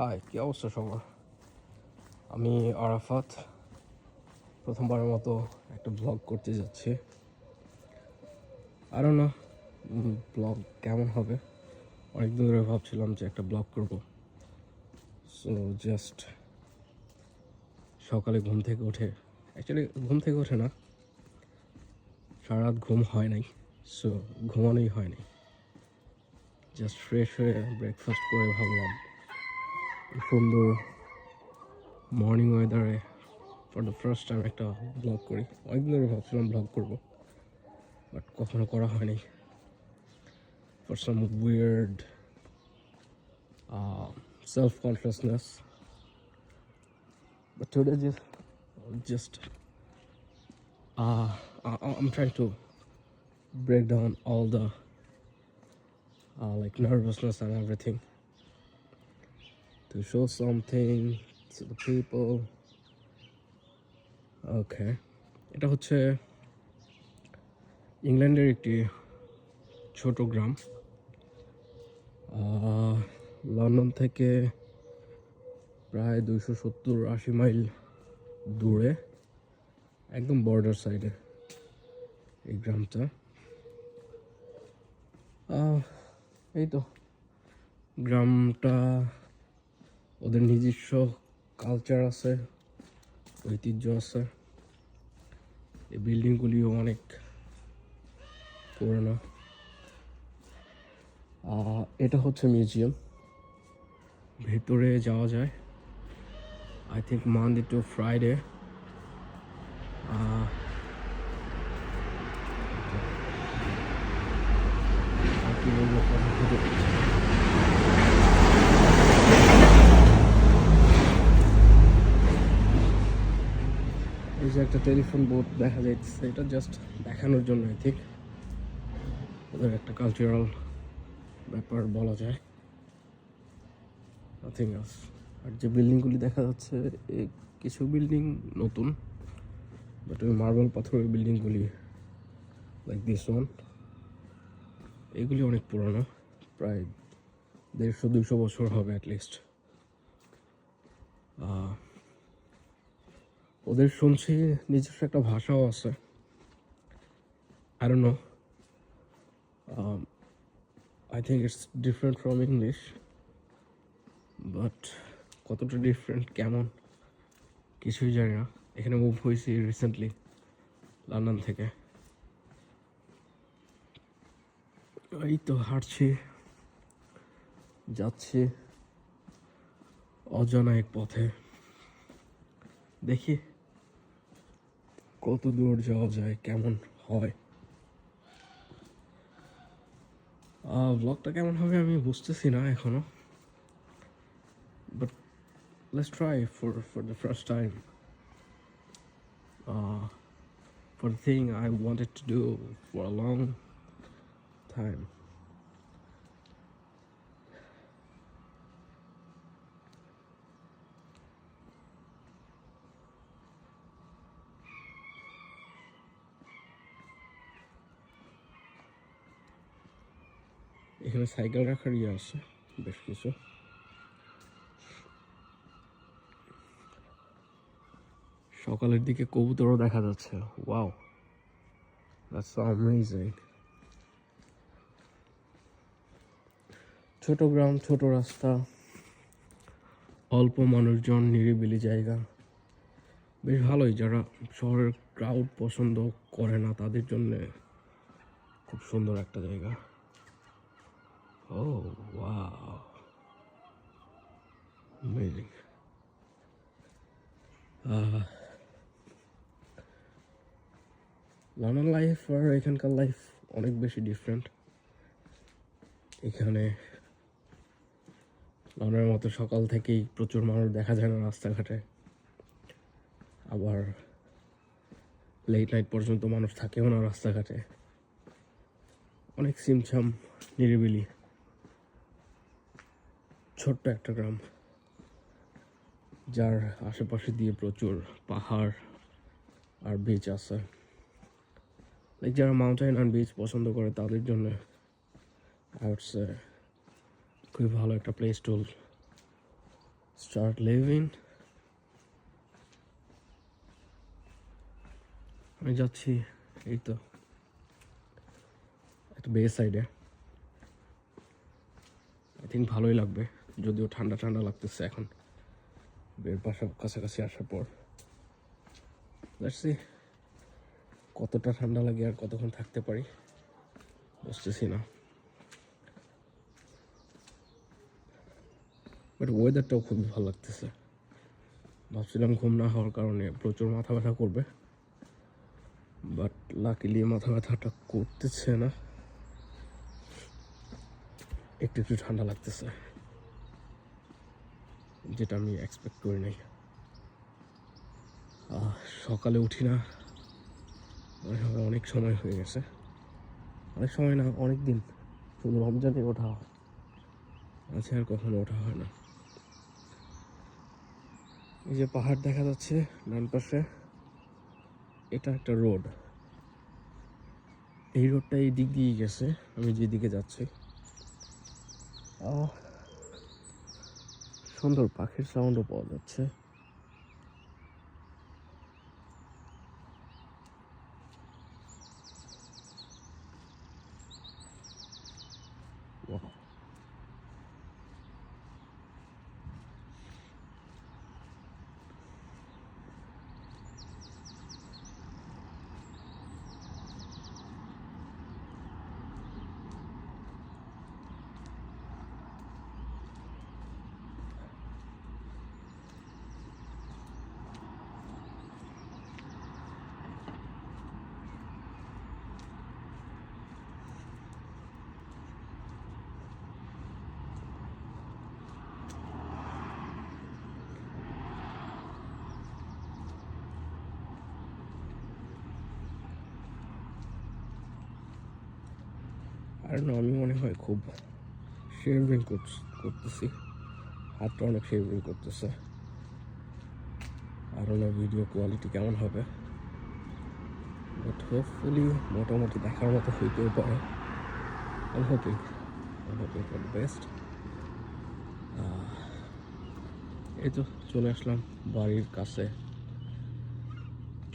High, কি অবস্থা সবার? আমি আরাফাত প্রথমবারের মতো একটা ব্লগ করতে যাচ্ছি। আর না ব্লগ কেমন হবে, অনেক দিন ধরে ভাবছিলাম যে একটা ব্লগ করব। সো জাস্ট সকালে ঘুম থেকে উঠে, অ্যাকচুয়ালি ঘুম থেকে ওঠে না, সারা রাত ঘুম হয় নাই, সো ঘুমানোই হয় নাই। জাস্ট ফ্রেশ হয়ে ব্রেকফাস্ট করে ভাবলাম সুন্দর মর্নিং ওয়েদারে ফর দ্য ফার্স্ট টাইম একটা ব্লগ করি। অনেকদিন ধরে ভাবছিলাম ব্লগ করবো, বাট কখনো করা হয়নি for some weird self-consciousness. But today just I'm trying to break down all the like nervousness and everything to show something to the people. Okay, এটা হচ্ছে ইংল্যান্ডের একটি ছোট গ্রাম, লন্ডন থেকে প্রায় 270-80 মাইল দূরে, একদম বর্ডার সাইডে এই গ্রামটা। এই তো গ্রামটা, ওদের নিজস্ব কালচার আছে, ঐতিহ্য আছে। এই বিল্ডিংগুলিও অনেক পুরনো। এটা হচ্ছে মিউজিয়াম, ভেতরে যাওয়া যায় I think Monday to Friday. কি বলবো, এই যে একটা টেলিফোন বুথ দেখা যাচ্ছে, এটা জাস্ট দেখানোর জন্য আই থিঙ্ক, ওদের একটা কালচারাল ব্যাপার বলা যায়, নাথিং এলস। আর যে বিল্ডিংগুলি দেখা যাচ্ছে, কিছু বিল্ডিং নতুন, বাট ওই মার্বেল পাথরের বিল্ডিংগুলি লাইক দিস ওয়ান, এগুলি অনেক পুরনো, প্রায় 150-200 বছর হবে অ্যাটলিস্ট। ওদের শুনছি নিজস্ব একটা ভাষাও আছে, I don't know, I think it's different from English, but কতটা ডিফারেন্ট, কেমন, কিছুই জানি না। এখানে মুভ হয়েছি রিসেন্টলি লন্ডন থেকে। এই তো হাঁটছি, যাচ্ছি অজানা এক পথে, দেখি কত দূর যাওয়া যায়, কেমন হয়। ব্লগটা কেমন হবে আমি বুঝতেছি না এখনো, but let's try for the first time, for the thing I wanted to do for a long time. এখানে সাইকেল রাখার ইয়ে আছে বেশ কিছু। সকালের দিকে কবুতরও দেখা যাচ্ছে, ওয়াও, দ্যাটস অ্যামেজিং। ছোট গ্রাম, ছোট রাস্তা, অল্প মানুষজন, নিরিবিলি জায়গা, বেশ ভালোই। যারা শহরের ক্রাউড পছন্দ করে না তাদের জন্য খুব সুন্দর একটা জায়গা। ও ওয়াও, অ্যামেজিং। লন্ডন লাইফ আর এখানকার লাইফ অনেক বেশি ডিফারেন্ট। এখানে লন্ডনের মতো সকাল থেকেই প্রচুর মানুষ দেখা যায় না রাস্তাঘাটে, আবার লেট নাইট পর্যন্ত মানুষ থাকেও না রাস্তাঘাটে। অনেক সিমছাম, নিরিবিলি, ছোট্ট একটা গ্রাম, যার আশেপাশে দিয়ে প্রচুর পাহাড় আর বিচ আছে। লাইক যারা মাউন্টেন আর বিচ পছন্দ করে তাদের জন্য আই উড সে খুবই ভালো একটা প্লেস টু স্টার্ট লিভিং। আমি যাচ্ছি এই তো একটা বে সাইডে। আই থিঙ্ক ভালোই লাগবে, যদিও ঠান্ডা ঠান্ডা লাগতেছে এখন বের কাছাকাছি আসার পর। দেখছি কতটা ঠান্ডা লাগে আর কতক্ষণ থাকতে পারি বুঝতেছি না। বাট ওয়েদারটাও খুবই ভালো লাগতেছে। ভাবছিলাম ঘুম না হওয়ার কারণে প্রচুর মাথা ব্যথা করবে, বাট লাকিলি মাথা ব্যথাটা করতেছে না, একটু একটু ঠান্ডা লাগতেছে, যেটা আমি এক্সপেক্ট করি নাই। সকালে উঠি না, অনেক সময় হয়ে গেছে, অনেক সময় না অনেক দিন, শুধু রমজানে ওঠা হয়, আছে আর কখনো ওঠা হয় না। এই যে পাহাড় দেখা যাচ্ছে ডান পাশে, এটা একটা রোড। এই রোডটা এই দিক দিয়ে গেছে, আমি যেদিকে যাচ্ছি। সুন্দর পাখির সাউন্ডও পাওয়া যাচ্ছে। আর না, আমি মনে হয় খুব শেভিং করতেছি, হাতটা অনেক শেভিং করতেছে। আরও না ভিডিও কোয়ালিটি কেমন হবে, বাট হোপফুলি মোটামুটি দেখার মতো হইতেও পারে। I'm hoping for the best. এই তো চলে আসলাম বাড়ির কাছে,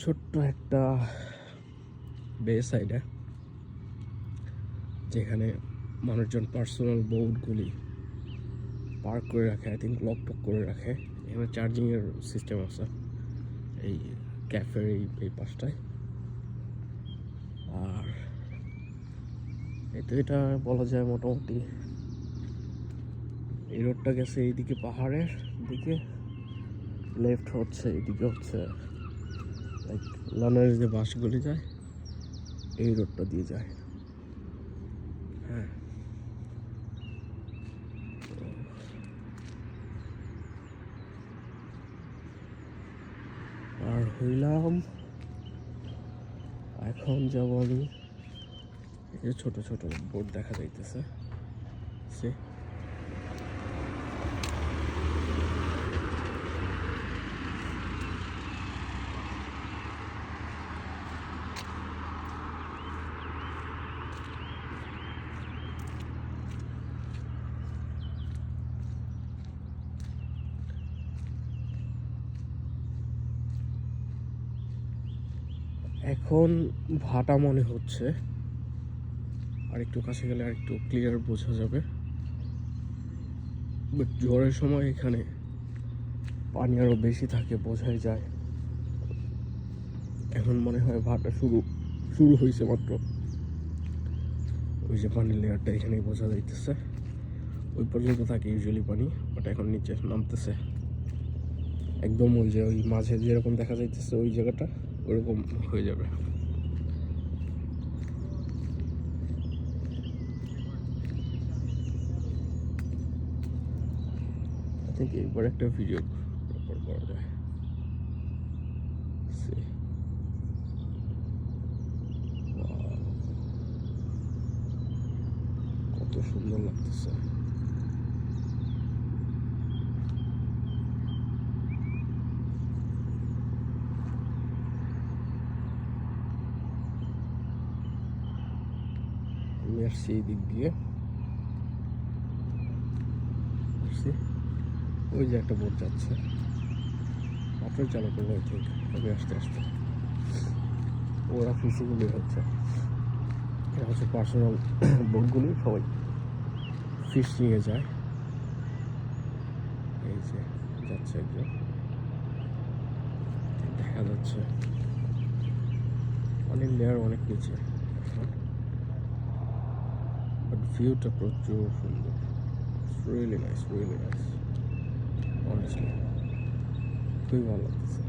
ছোট্ট একটা বে সাইডে, যেখানে মানুষজন পার্সোনাল বোটগুলি পার্ক করে রাখে, আই থিঙ্ক লক টক করে রাখে। এখানে চার্জিংয়ের সিস্টেম আছে এই ক্যাফের এই পাশটায়। আর এই তো এটা বলা যায় মোটামুটি এই রোডটা গেছে এইদিকে পাহাড়ের দিকে, লেফট হচ্ছে এইদিকে হচ্ছে লাইক লনের যে বাসগুলি যায় এই রোডটা দিয়ে যায়। হ্যাঁ, আর হইলাম এখন যাব আমি, এই যে ছোট ছোট বোট দেখা যাইতেছে, সে এখন ভাটা মনে হচ্ছে, আর একটু কাছে গেলে আর একটু ক্লিয়ার বোঝা যাবে। বাট ঝড়ের সময় এখানে পানি আরো বেশি থাকে, বোঝাই যায়। এখন মনে হয় ভাটা শুরু হয়েছে মাত্র, ওই যে পানির লেয়ারটা এখানেই বোঝা যাইতেছে, ওই পর্যন্ত থাকে ইউজুয়ালি পানি, বাট এখন নিচে নামতেছে একদম, ওই যে ওই মাঝে যেরকম দেখা যাইতেছে ওই জায়গাটা ওরকম হয়ে যাবে। আই থিঙ্ক এবার একটা ভিডিও প্রপার করা যায়। কত সুন্দর লাগতেছে। আমি আসছি এই দিক দিয়ে, আসছি ওই যে একটা বোট যাচ্ছে, মাত্রই চালু করলো আই থিঙ্ক, হবে আস্তে আস্তে। ওরা ফিশিংগুলি হচ্ছে, এটা হচ্ছে পার্সোনাল বোটগুলি, সবাই ফিশ নিয়ে যায়। এই যে যাচ্ছে একজন, দেখা যাচ্ছে অনেক লেয়ার, অনেক নিচে, বাট ভিউটা প্রচুর সুন্দর। Really nice, really nice, honestly খুবই ভালো লাগতেছে।